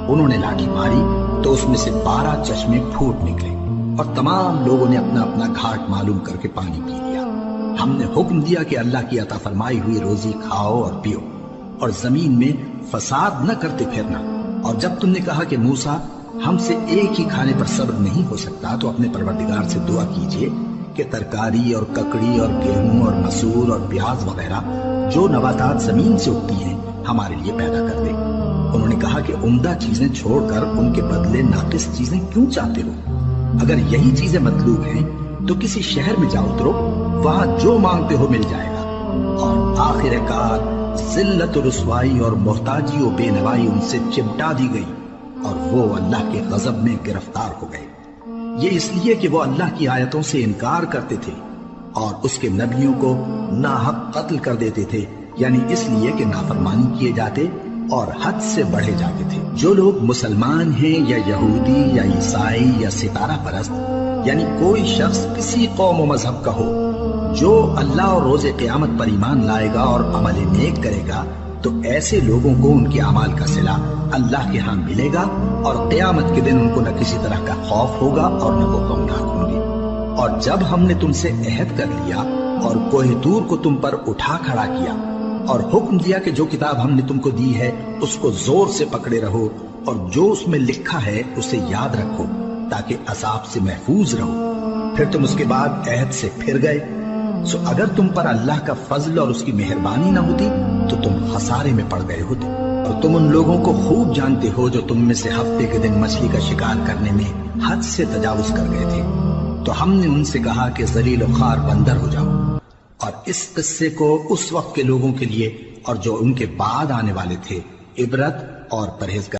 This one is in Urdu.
انہوں نے لاٹھی ماری تو اس میں سے 12 چشمے پھوٹ نکلے اور تمام لوگوں نے اپنا اپنا گھاٹ معلوم کر کے پانی پی لیا۔ ہم نے حکم دیا کہ اللہ کی عطا فرمائی ہوئی روزی کھاؤ اور پیو اور زمین میں فساد نہ کرتے پھرنا۔ اور جب تم نے کہا کہ موسیٰ ہم سے ایک ہی کھانے پر صبر نہیں ہو سکتا تو اپنے پروردگار سے دعا کیجئے کہ ترکاری اور ککڑی اور گیہوں اور مسور اور پیاز وغیرہ جو نباتات زمین سے اگتی ہیں ہمارے لیے پیدا کر دے۔ انہوں نے کہا کہ عمدہ چیزیں چھوڑ کر ان کے بدلے ناقص چیزیں کیوں چاہتے ہو؟ اگر یہی چیزیں مطلوب ہیں تو کسی شہر میں جا اترو، وہاں جو مانگتے ہو مل جائے گا۔ اور آخر کار ذلت و رسوائی اور محتاجی و بے نوائی ان سے چمٹا دی گئی اور وہ اللہ کے غضب میں گرفتار ہو گئے۔ یہ اس لیے کہ وہ اللہ کی آیتوں سے انکار کرتے تھے اور اس کے نبیوں کو ناحق قتل کر دیتے تھے، یعنی اس لیے کہ نافرمانی کیے جاتے اور حد سے بڑھے جاتے تھے۔ جو لوگ مسلمان ہیں یا یہودی یا عیسائی یا ستارہ پرست، یعنی کوئی شخص کسی قوم و مذہب کا ہو، جو اللہ اور روز قیامت پر ایمان لائے گا اور عمل نیک کرے گا تو ایسے لوگوں کو ان کے اعمال کا صلہ اللہ کے ہاں ملے گا اور قیامت کے دن ان کو نہ کسی طرح کا خوف ہوگا اور نہ وہ غمناک ہوں گے۔ اور جب ہم نے تم سے عہد کر لیا اور کوہ طور کو تم پر اٹھا کھڑا کیا اور حکم دیا کہ جو کتاب ہم نے تم کو دی ہے اس کو زور سے پکڑے رہو اور جو اس میں لکھا ہے اسے یاد رکھو تاکہ عذاب سے محفوظ رہو، پھر تم اس کے بعد عہد سے پھر گئے، سو اگر تم پر اللہ کا فضل اور اس کی مہربانی نہ ہوتی تو تم خسارے میں پڑ گئے ہوتے۔ اور تم ان لوگوں کو خوب جانتے ہو جو تم میں سے ہفتے کے دن مچھلی کا شکار کرنے میں حد سے تجاوز کر گئے تھے، تو ہم نے ان سے کہا کہ ذلیل و خوار بندر ہو جاؤ۔ اور اس قصے کو اس وقت کے لوگوں کے لیے اور جو ان کے بعد آنے والے تھے عبرت اور پرہیزگار